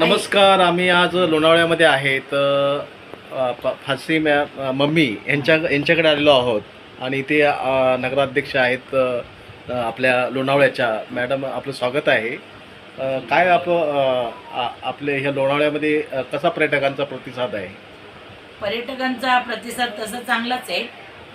नमस्कार. आम्ही आज लोणावळ्यामध्ये आहेत. फासी मम्मी यांच्याकडे आलेलो आहोत आणि ते नगराध्यक्ष आहेत आपल्या लोणावळ्याच्या. मॅडम, आपलं स्वागत आहे. काय आपले ह्या लोणावळ्यामध्ये कसा पर्यटकांचा प्रतिसाद आहे? पर्यटकांचा प्रतिसाद तसा चांगलाच आहे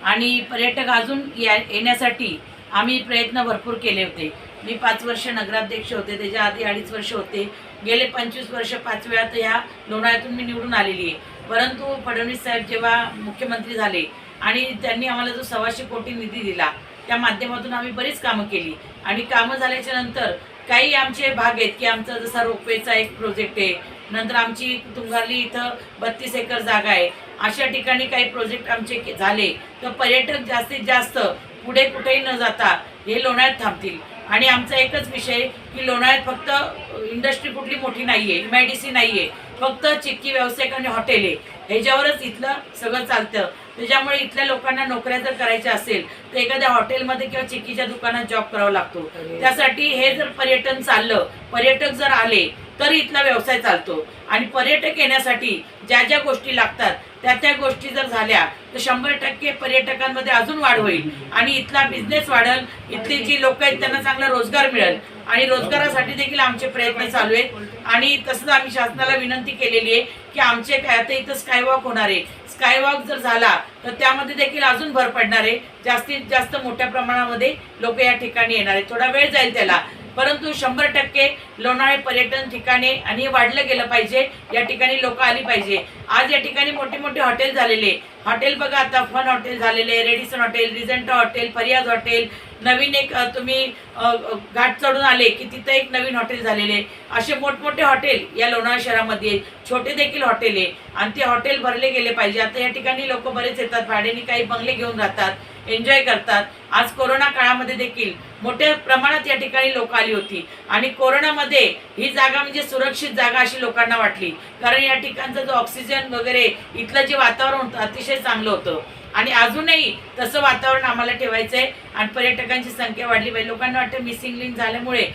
आणि पर्यटक अजून येण्यासाठी आम्ही प्रयत्न भरपूर केले होते. मी 5 वर्ष नगराध्यक्ष होते, त्याच्या आधी 2.5 वर्ष होते. गेले 25 वर्ष 5 वेळा तर ह्या लोणावळ्यातून मी निवडून आलेली आहे. परंतु फडणवीस साहेब जेव्हा मुख्यमंत्री झाले आणि त्यांनी आम्हाला जो 125 कोटी निधी दिला, त्या माध्यमातून आम्ही बरीच कामं केली आणि कामं झाल्याच्या नंतर काही आमचे भाग आहेत की आमचा जसा रोपवेचा एक प्रोजेक्ट आहे, नंतर आमची तुंगारली इथं 32 एकर जागा आहे. अशा ठिकाणी काही प्रोजेक्ट आमचे झाले तर पर्यटक जास्तीत जास्त पुढे कुठेही न जाता हे लोणावळ्यात थांबतील. आणि आमचा एकच विषय की लोणावळ्यात फक्त इंडस्ट्री कुठली मोठी नाही आहे, MIDC नाही आहे, फक्त चिक्की व्यावसायिक आणि हॉटेल आहे, ह्याच्यावरच इथलं सगळं चालतं. त्याच्यामुळे इथल्या लोकांना नोकऱ्या जर करायच्या असेल तर एखाद्या हॉटेलमध्ये किंवा चिक्कीच्या दुकानात जॉब करावा लागतो. त्यासाठी हे जर पर्यटन चाललं, पर्यटक जर आले तर इथला व्यवसाय चालतो. आणि पर्यटक येण्यासाठी ज्या ज्या गोष्टी लागतात त्या गोष्टी जर झाल्या तर 100% पर्यटकांमध्ये अजून वाढ होईल आणि इथला बिझनेस वाढेल. इथली जी लोक आहेत त्यांना चांगला रोजगार मिळेल आणि रोजगारासाठी देखील आमचे प्रयत्न चालू आहेत. आणि तसंच आम्ही शासनाला विनंती केलेली आहे की आमचे काय आता इथं स्कायवॉक होणार आहे. स्कायवॉक जर झाला तर त्यामध्ये देखील अजून भर पडणार आहे. जास्तीत जास्त मोठ्या प्रमाणामध्ये लोक या ठिकाणी येणार आहेत. थोडा वेळ जाईल त्याला, परंतु 100% लोणावळे पर्यटन ठिकाणी आणि हे वाढलं गेलं पाहिजे. या ठिकाणी लोक आली पाहिजे. आज या ठिकाणी मोठे मोठे हॉटेल झालेले, हॉटेल बघा आता फन हॉटेल झालेले, रेडिसन हॉटेल, रिजेंटा हॉटेल, फरियाद हॉटेल, नवीन एक तुम्ही घाट चढून आले की तिथं एक नवीन हॉटेल झालेले. असे मोठमोठे हॉटेल या लोणावळा शहरामध्ये, छोटे देखील हॉटेल आहे आणि ते हॉटेल भरले गेले पाहिजे. आता या ठिकाणी लोक बरेच येतात, भाड्याने काही बंगले घेऊन राहतात, एन्जॉय करतात. आज कोरोना काळामध्ये देखील मोठ्या प्रमाणात या ठिकाणी लोक आली होती आणि कोरोनामध्ये ही जागा म्हणजे सुरक्षित जागा अशी लोकांना वाटली, कारण या ठिकाणचा जो ऑक्सिजन वगैरे इथलं जे वातावरण होतं अतिशय चांगलं होतं. आणि अजूनही तसं वातावरण आम्हाला ठेवायचं आहे आणि पर्यटकांची संख्या वाढली पाहिजे. लोकांना वाटतं मिसिंग लिंक झाल्यामुळे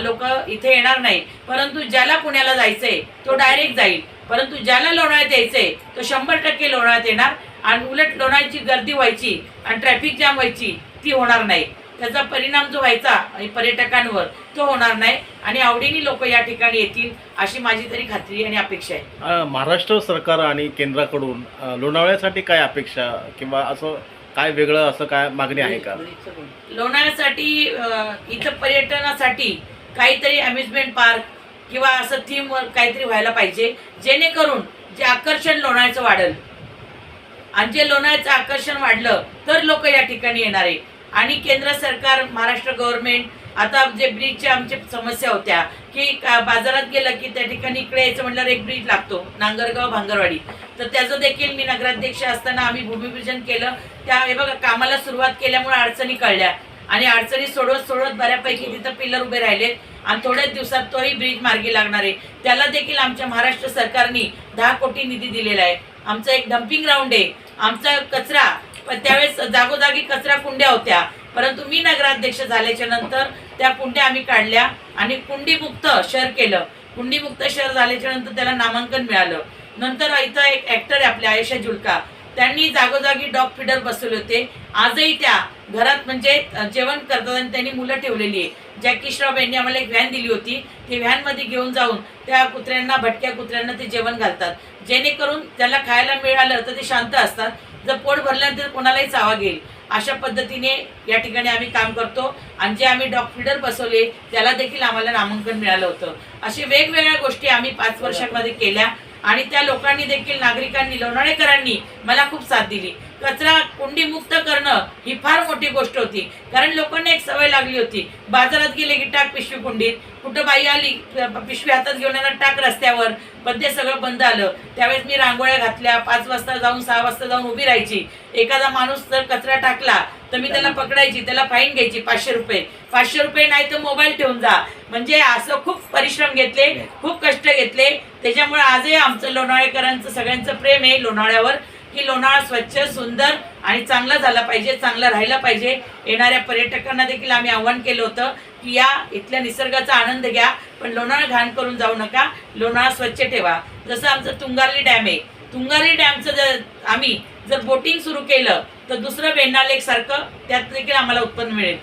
लोक इथे येणार नाही, परंतु ज्याला पुण्याला जायचंय तो डायरेक्ट जाईल, परंतु ज्याला लोणावळ्यात यायचंय तो 100% लोणावळ्यात येणार. आणि उलट लोणावळ्याची गर्दी व्हायची आणि ट्रॅफिक जॅम व्हायची ती होणार नाही. त्याचा परिणाम जो व्हायचा पर्यटकांवर तो होणार नाही आणि आवडीने लोक या ठिकाणी येतील अशी माझी तरी खात्री आणि अपेक्षा आहे. महाराष्ट्र सरकार आणि केंद्राकडून लोणावळ्यासाठी काय अपेक्षा किंवा असं काय वेगळं असं काय मागणी आहे का? लोणावळ्यासाठी इथं पर्यटनासाठी काहीतरी अम्युजमेंट पार्क किंवा असं थीम काहीतरी व्हायला पाहिजे, जेणेकरून जे आकर्षण लोणावळ्याचं वाढेल. आणि जे लोणावळ्याचं आकर्षण वाढलं तर लोक या ठिकाणी येणार आहे. आणि केंद्र सरकार, महाराष्ट्र गव्हर्नमेंट, आता जे ब्रिजच्या आमच्या समस्या होत्या की बाजारात गेलं की त्या ठिकाणी इकडे यायचं म्हटल्यावर एक ब्रिज लागतो, नांगरगाव भांगरवाडी, तर त्याचं देखील मी नगराध्यक्ष असताना आम्ही भूमिपूजन केलं. त्या हे बघा कामाला सुरुवात केल्यामुळे अडचणी कळल्या आणि अडचणी सोडवत बऱ्यापैकी तिथं पिल्लर उभे राहिलेत आणि थोड्याच दिवसात तोही ब्रिज मार्गी लागणार आहे. त्याला देखील आमच्या महाराष्ट्र सरकारने 10 कोटी निधी दिलेला आहे. आमचा एक डम्पिंग ग्राउंड आहे. आमचा कचरा, त्यावेळेस जागोजागी कचरा कुंड्या होत्या, परंतु मी नगराध्यक्ष झाल्याच्या नंतर त्या कुंड्या आम्ही काढल्या आणि कुंडीमुक्त शहर केलं. कुंडीमुक्त शहर झाल्याच्या नंतर त्याला नामांकन मिळालं. नंतर इथं एक ऍक्टर आहे आपल्या आयशा जुलका, त्यांनी जागोजागी डॉग फीडर बसवले होते. आजही त्या घरात म्हणजे जेवण करतात आणि त्यांनी मुलं ठेवलेली आहे. जॅकी श्रॉफ यांनी आम्हाला एक व्हॅन दिली होती, ती व्हॅनमध्ये घेऊन जाऊन त्या कुत्र्यांना, भटक्या कुत्र्यांना ते जेवण घालतात, जेणेकरून त्याला खायला मिळालं तर ते शांत असतात. जर पोट भरल्यानंतर कोणालाही चावा घेईल. अशा पद्धतीने या ठिकाणी आम्ही काम करतो आणि जे आम्ही डॉग फीडर बसवले त्याला देखील आम्हाला नामांकन मिळालं होतं. अशी वेगवेगळ्या गोष्टी आम्ही 5 वर्षांमध्ये केल्या आणि त्या लोकांनी देखील, नागरिकांनी, लोणावळेकरांनी मला खूप साथ दिली. कचरा कुंडी मुक्त करणं ही फार मोठी गोष्ट होती, कारण लोकांना एक सवय लागली होती, बाजारात गेले की टाक पिशवी कुंडीत, कुठं बाई आली पिशवी हातात घेऊन येणार टाक रस्त्यावर, पण ते सगळं बंद आलं. त्यावेळेस मी रांगोळ्या घातल्या, 5 वाजता जाऊन 6 वाजता जाऊन उभी राहायची. एखादा माणूस जर कचरा टाकला तर मी त्याला पकडायची, त्याला फाईन घ्यायची 500 रुपये. 500 रुपये नाही तर मोबाईल ठेवून जा. म्हणजे असं खूप परिश्रम घेतले, खूप कष्ट घेतले. त्याच्यामुळे आजही आमचं लोणावळेकरांचं सगळ्यांचं प्रेम आहे लोणावळ्यावर की लोणावळा स्वच्छ, सुंदर आणि चांगला झाला पाहिजे, चांगला राहिला पाहिजे. येणाऱ्या पर्यटकांना देखील आम्ही आव्हान केलं होतं की या इथल्या निसर्गाचा आनंद घ्या, पण लोणावळा घाण करून जाऊ नका, लोणावळा स्वच्छ ठेवा. जसं आमचं तुंगारली डॅम आहे, तुंगारली डॅमचं जर आम्ही बोटिंग सुरू केलं तर दुसरं वेण्णा लेक सारखं त्यात देखील आम्हाला उत्पन्न मिळेल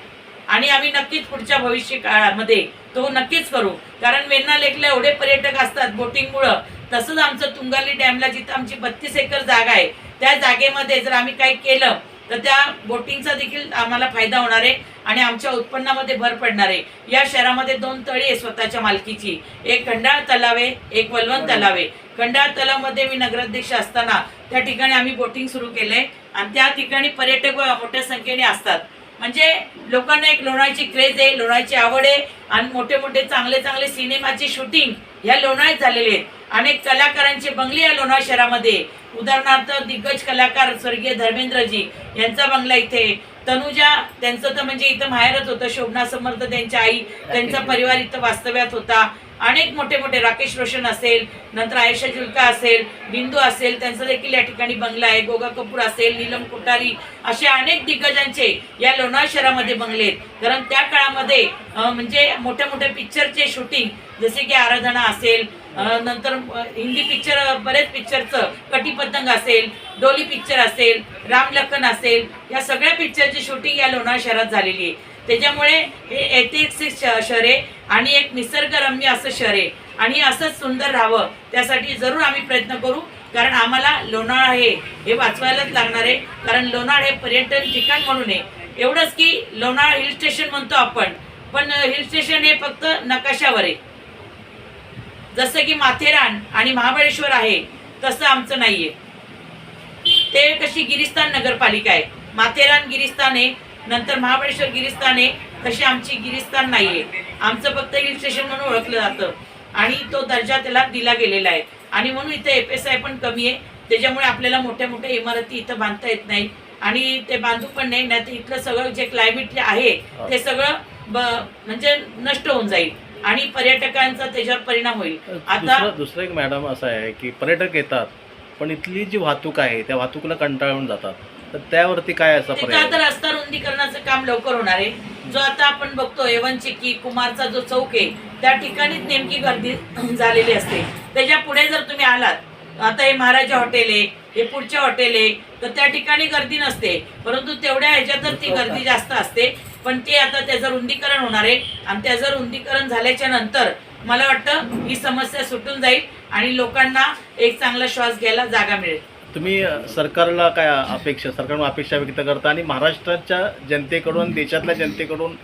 आणि आम्ही नक्कीच पुढच्या भविष्य काळामध्ये तो नक्कीच करू. कारण वेण्णा लेकला एवढे पर्यटक असतात बोटिंगमुळं. तसंच आमचं तुंगारली डॅमला जिथं आमची 32 एकर जागा आहे त्या जागेमध्ये जर आम्ही काही केलं तर त्या बोटिंगचा देखील आम्हाला फायदा होणार आहे आणि आमच्या उत्पन्नामध्ये भर पडणार आहे. या शहरामध्ये 2 तळी आहे स्वतःच्या मालकीची, एक खंडाळा तलाव आहे, एक वलवंत तलाव आहे. खंडाळा तलावमध्ये मी नगराध्यक्ष असताना त्या ठिकाणी आम्ही बोटिंग सुरू केलंय आणि त्या ठिकाणी पर्यटक मोठ्या संख्येने असतात. म्हणजे लोकांना एक लोणावळ्याची क्रेज आहे, लोणावळ्याची आवड आहे आणि मोठे मोठे चांगले चांगले सिनेमाची शूटिंग ह्या लोणावळ्यात झालेले आहेत. अनेक कलाकारांचे बंगले या लोणावळा शहरामध्ये, उदाहरणार्थ दिग्गज कलाकार स्वर्गीय धर्मेंद्रजी यांचा बंगला इथे, तनुजा त्यांचं तर म्हणजे इथं माहेरच होतं, शोभना समर्थ त्यांच्या आई, त्यांचा परिवार इथं वास्तव्यात होता. अनेक मोठे मोठे राकेश रोशन असेल, नंतर आयशा जुल्का असेल, बिंदू असेल, त्यांचा देखील या ठिकाणी बंगला आहे. गोगा कपूर असेल, नीलम कोठारी, असे अनेक दिग्गजांचे या लोणावळा शहरामध्ये बंगले आहेत. कारण त्या काळामध्ये म्हणजे मोठ्या मोठ्या पिक्चरचे शूटिंग जसे की आराधना असेल, नंतर हिंदी पिक्चर बरेच पिक्चरचं कटीपतंग असेल, डोली पिक्चर असेल, रामलखन असेल, या सगळ्या पिक्चरची शूटिंग या लोणावळा शहरात झालेली आहे. त्याच्यामुळे हे ऐतिहासिक शहर आहे आणि एक निसर्गरम्य असं शहर आहे आणि असंच सुंदर राहावं त्यासाठी जरूर आम्ही प्रयत्न करू. कारण आम्हाला लोणावळा हे वाचवायलाच लागणार आहे. कारण लोणावळा हे पर्यटन ठिकाण म्हणून आहे. एवढंच की लोणावळा हिल स्टेशन म्हणतो आपण, पण हिल स्टेशन हे फक्त नकाशावर आहे. जसं की माथेरान आणि महाबळेश्वर आहे तसं आमचं नाहीये. ते कशी गिरिस्थान नगरपालिका आहे, माथेरान गिरिस्थान आहे, नंतर महाबळेश्वर गिरिस्थान आहे, तशी आमची गिरिस्थान नाहीये. आमचं फक्त हिल स्टेशन म्हणून ओळखलं जातं आणि तो दर्जा त्याला दिला गेलेला आहे. आणि म्हणून इथं FSI पण कमी आहे. त्याच्यामुळे आपल्याला मोठ्या मोठ्या इमारती इथं बांधता येत नाही आणि ते बांधू पण नाही. तर इथलं सगळं जे क्लायमेट आहे ते सगळं म्हणजे नष्ट होऊन जाईल आणि पर्यटकांचा त्याच्यावर परिणाम होईल. आता दुसरं एक मॅडम असं आहे की पर्यटक येतात पण इथली जी वाहतूक आहे त्या वाहतुकीला कंटाळून जातात, तर त्यावरती काय असं तिथं आता रस्ता रुंदीकरणाचं काम लवकर होणार आहे. जो आता आपण बघतो एवनचिकी कुमारचा जो चौक आहे त्या ठिकाणीच नेमकी गर्दी झालेली असते. त्याच्या पुढे जर तुम्ही आलात, आता हे महाराजा हॉटेल आहे, हे पुढचे हॉटेल आहे, तर त्या ठिकाणी गर्दी नसते, परंतु तेवढ्या ह्याच्यातच ती गर्दी जास्त असते. पण ते आता त्याचं रुंदीकरण होणार आहे आणि त्याचं रुंदीकरण झाल्याच्या नंतर मला वाटतं ही समस्या सुटून जाईल आणि लोकांना एक चांगला श्वास घ्यायला जागा मिळेल. तुम्ही सरकारला काय अपेक्षा, सरकारकडून अपेक्षा व्यक्त करता आणि महाराष्ट्राच्या जनतेकडून, देशातल्या जनतेकडून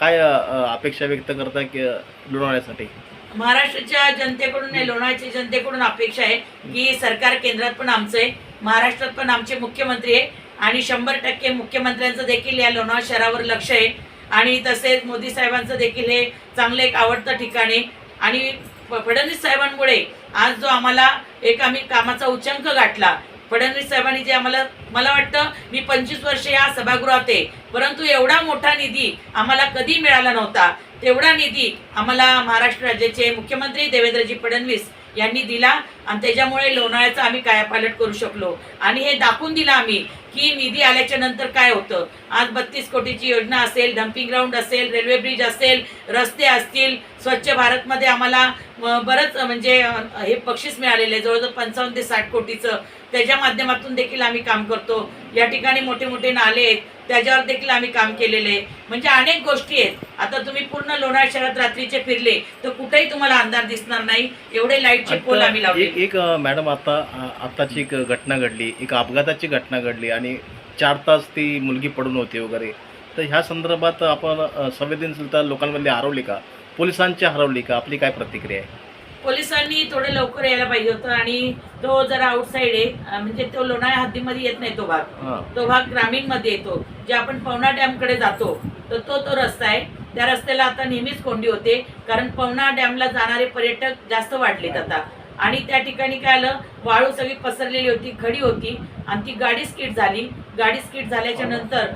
काय अपेक्षा व्यक्त करता की लोणावळ्यासाठी? महाराष्ट्राच्या जनतेकडून नाही, लोणावळ्याच्या जनतेकडून अपेक्षा आहे की सरकार केंद्रात पण आमचं आहे, महाराष्ट्रात पण आमचे मुख्यमंत्री आहे आणि 100% मुख्यमंत्र्यांचं देखील या लोणावळा शहरावर लक्ष आहे आणि तसेच मोदी साहेबांचं देखील हे चांगलं एक आवडतं ठिकाण आहे. आणि फडणवीस साहेबांमुळे आज जो आम्हाला एक आम्ही कामाचा उच्चांक गाठला, फडणवीस साहेबांनी जे आम्हाला, मला वाटतं मी 25 वर्ष या सभागृहात आहे, परंतु एवढा मोठा निधी आम्हाला कधी मिळाला नव्हता. तेवढा निधी आम्हाला महाराष्ट्र राज्याचे मुख्यमंत्री देवेंद्रजी फडणवीस यांनी दिला आणि त्याच्यामुळे लोणावळ्याचा आम्ही कायापालट करू शकलो आणि हे दाखवून दिलं आम्ही की निधी आल्याच्या नंतर काय होतं. आज 32 कोटीची योजना असेल, डम्पिंग ग्राउंड असेल, रेल्वे ब्रिज असेल, रस्ते असतील, स्वच्छ भारतमध्ये आम्हाला बरंच म्हणजे हे बक्षीस मिळालेलं आहे जवळजवळ 55 ते 60 कोटीचं. त्याच्या माध्यमातून देखील आम्ही काम करतो. या ठिकाणी मोठे मोठे नाले आहेत त्याच्यावर देखील आम्ही काम केलेलं आहे. म्हणजे अनेक गोष्टी आहेत. आता तुम्ही पूर्ण लोणावळा शहरात रात्रीचे फिरले तर कुठेही तुम्हाला अंधार दिसणार नाही, एवढे लाईटचे पोल आम्ही लावले. एक मॅडम आताची एक घटना घडली, एक अपघाताची घटना घडली आणि 4 तास ती मुलगी पडून होती वगैरे, तर ह्या संदर्भात आपण संवेदनशीलता लोकांमध्ये हरवली का, पोलिसांची हरवली का, आपली काय प्रतिक्रिया आहे? पोलिसांनी थोडं लवकर यायला पाहिजे होतं आणि तो जरा आउटसाईड आहे, म्हणजे तो लोणावळा हद्दीमध्ये येत नाही तो भाग ग्रामीणमध्ये येतो. जे आपण पवना डॅमकडे जातो तर तो रस्ता आहे. त्या रस्त्याला आता नेहमीच कोंडी होते कारण पवना डॅमला जाणारे पर्यटक जास्त वाढलेत आता. आणि त्या ठिकाणी काय आलं, वाळू सगळी पसरलेली होती, खडी होती आणि ती गाडी स्किड झाली. गाडी स्किड झाल्याच्या नंतर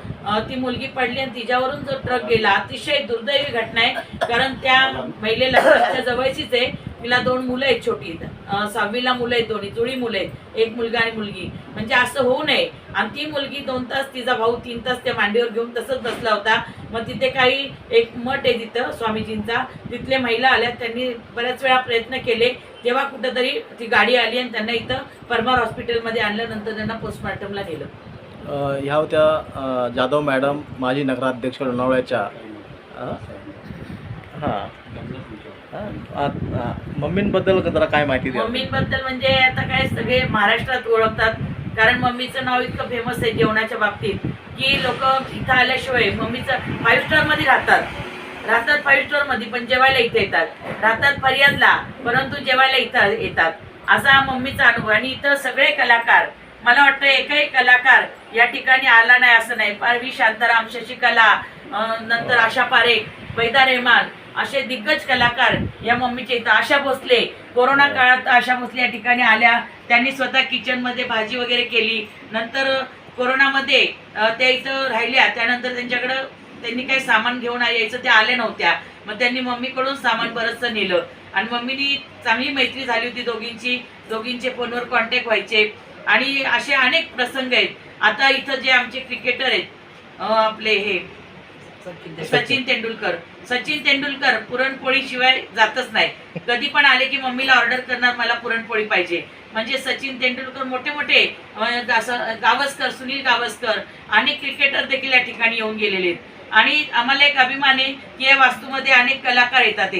ती मुलगी पडली आणि तिच्यावरून जो ट्रक गेला. अतिशय दुर्दैवी घटना आहे कारण त्या महिलेला जवळचीच आहे, तिला 2 मुलं आहेत छोटी, 6वीला मुलं आहेत, दोन्ही जुळी मुलं आहेत, एक मुलगा आणि मुलगी. म्हणजे असं होऊ नये. आणि ती मुलगी 2 तास, तिचा भाऊ 3 तास त्या मांडीवर घेऊन तसंच बसला होता. मग तिथे काही एक मठ आहे तिथं स्वामीजींचा, तिथले महिला आल्या, त्यांनी बऱ्याच वेळा प्रयत्न केले. तेव्हा कुठंतरी ती गाडी आली आणि त्यांना इथं परमार हॉस्पिटलमध्ये आणलं. नंतर त्यांना पोस्टमॉर्टमला नेलं. ह्या होत्या जाधव मॅडम, माजी नगराध्यक्ष लोणावळ्याच्या. हां, मम्मींबद्दल जरा काय माहिती द्या. मम्मींबद्दल म्हणजे आता काय सगळे महाराष्ट्रात ओळखतात, कारण मम्मीचं नाव इतकं फेमस आहे जेवणाच्या बाबतीत की लोक इथं आल्याशिवाय मम्मीचं 5 स्टारमध्ये राहतात 5 स्टारमध्ये, पण जेवायला इथे येतात. राहतात फरियादला, परंतु जेवायला इथं येतात. असा मम्मीचा अनुभव. आणि इथं सगळे कलाकार, मला वाटतं एकही कलाकार या ठिकाणी आला नाही असं नाही. पारवी शांताराम, शशिकला, नंतर आशा पारेख, वैदा रेहमान असे दिग्गज कलाकार या मम्मीच्या इथं. आशा भोसले, कोरोना काळात आशा भोसले या ठिकाणी आल्या. त्यांनी स्वतः किचनमध्ये भाजी वगैरे केली. नंतर कोरोनामध्ये त्या इथं राहिल्या. त्यानंतर त्यांनी काही सामान घेऊन यायचं, त्या आल्या नव्हत्या. मग त्यांनी मम्मीकडून सामान बरंचसं नेलं. आणि मम्मीनी चांगली मैत्री झाली होती दोघींचे फोनवर कॉन्टॅक्ट व्हायचे. आणि असे अनेक प्रसंग आहेत. आता इथं जे आमचे क्रिकेटर आहेत, आपले हे सचिन तेंडुलकर पुरणपोळी शिवाय जातच नाही. कधी पण आले की मम्मीला ऑर्डर करणार, मला पुरणपोळी पाहिजे. म्हणजे सचिन तेंडुलकर मोठे गावस्कर, सुनील गावस्कर, अनेक क्रिकेटर देखील या ठिकाणी येऊन गेलेले आहेत. आणि आम्हाला एक अभिमान आहे की या वास्तूमध्ये अनेक कलाकार येतात.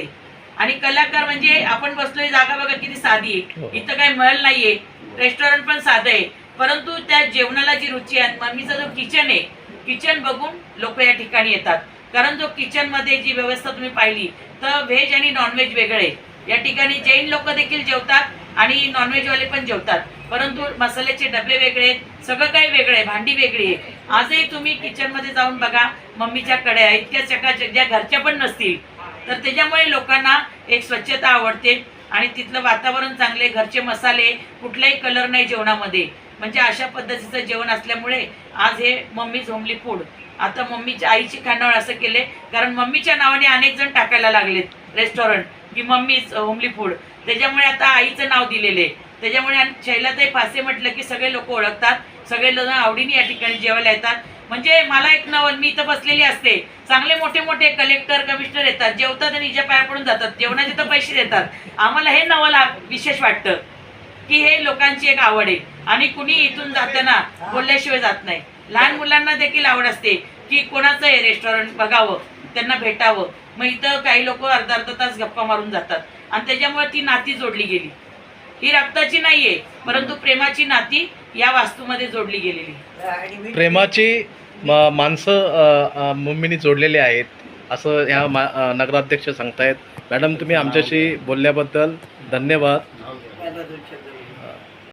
आणि कलाकार म्हणजे आपण बसलोय जागा बघा किती साधी आहे. इथं काही महल नाहीये, रेस्टॉरंट पण साधं आहे, परंतु त्या जेवणाला जी रुची आहे. मम्मीचा जो किचन आहे, किचन बघून लोक या ठिकाणी येतात. कारण जो किचन मध्ये जी व्यवस्था तुम्ही पाहिली तर व्हेज आणि नॉनव्हेज वेगळे. या ठिकाणी जैन लोक देखील जेवतात आणि नॉनव्हेजवाले पण जेवतात, परंतु मसाल्याचे डबे वेगळे आहेत, सगळं काही वेगळं आहे, भांडी वेगळी आहे. आजही तुम्ही किचन मध्ये जाऊन बघा, मम्मीच्या कड्या इतक्या चकाचक, ज्या घरच्या पण नसतील. तर त्याच्यामुळे लोकांना एक स्वच्छता आवडते आणि तिथलं वातावरण चांगले, घरचे मसाले, कुठलाही कलर नाही जेवणामध्ये. म्हणजे अशा पद्धतीचं जेवण असल्यामुळे आज हे मम्मीज होमली फूड, आता मम्मीच्या आईची खानावळ असं केले, कारण मम्मीच्या नावाने अनेक जण टाकायला लागलेत रेस्टॉरंट की मम्मीज होमली फूड. त्याच्यामुळे आता आईचं नाव दिलेले. त्याच्यामुळे शैलाताई फासे म्हटलं की सगळे लोक ओळखतात, सगळे लोक आवडीने या ठिकाणी जेवायला येतात. म्हणजे मला एक नवल, मी इथं बसलेली असते, चांगले मोठे मोठे कलेक्टर, कमिशनर येतात, जेवतात आणि हिच्या पाया पडून जातात, जेवणाचे तर पैसे देतात. आम्हाला हे नवल विशेष वाटतं की हे लोकांची एक आवड आहे. आणि कुणी इथून जाताना बोलल्याशिवाय जात नाही. लहान मुलांना देखील आवड असते की कोणाचं हे रेस्टॉरंट बघावं, त्यांना भेटावं. मग इथं काही लोक अर्धा तास गप्पा मारून जातात आणि त्याच्यामुळे ती नाती जोडली गेली. ही रक्ताची नाहीये, परंतु प्रेमाची नाती या वास्तूमध्ये जोडली गेलेली. प्रेमाची माणसं मम्मीनी जोडलेली आहेत असं ह्या नगराध्यक्ष सांगतायत. मॅडम, तुम्ही आमच्याशी बोलल्याबद्दल धन्यवाद.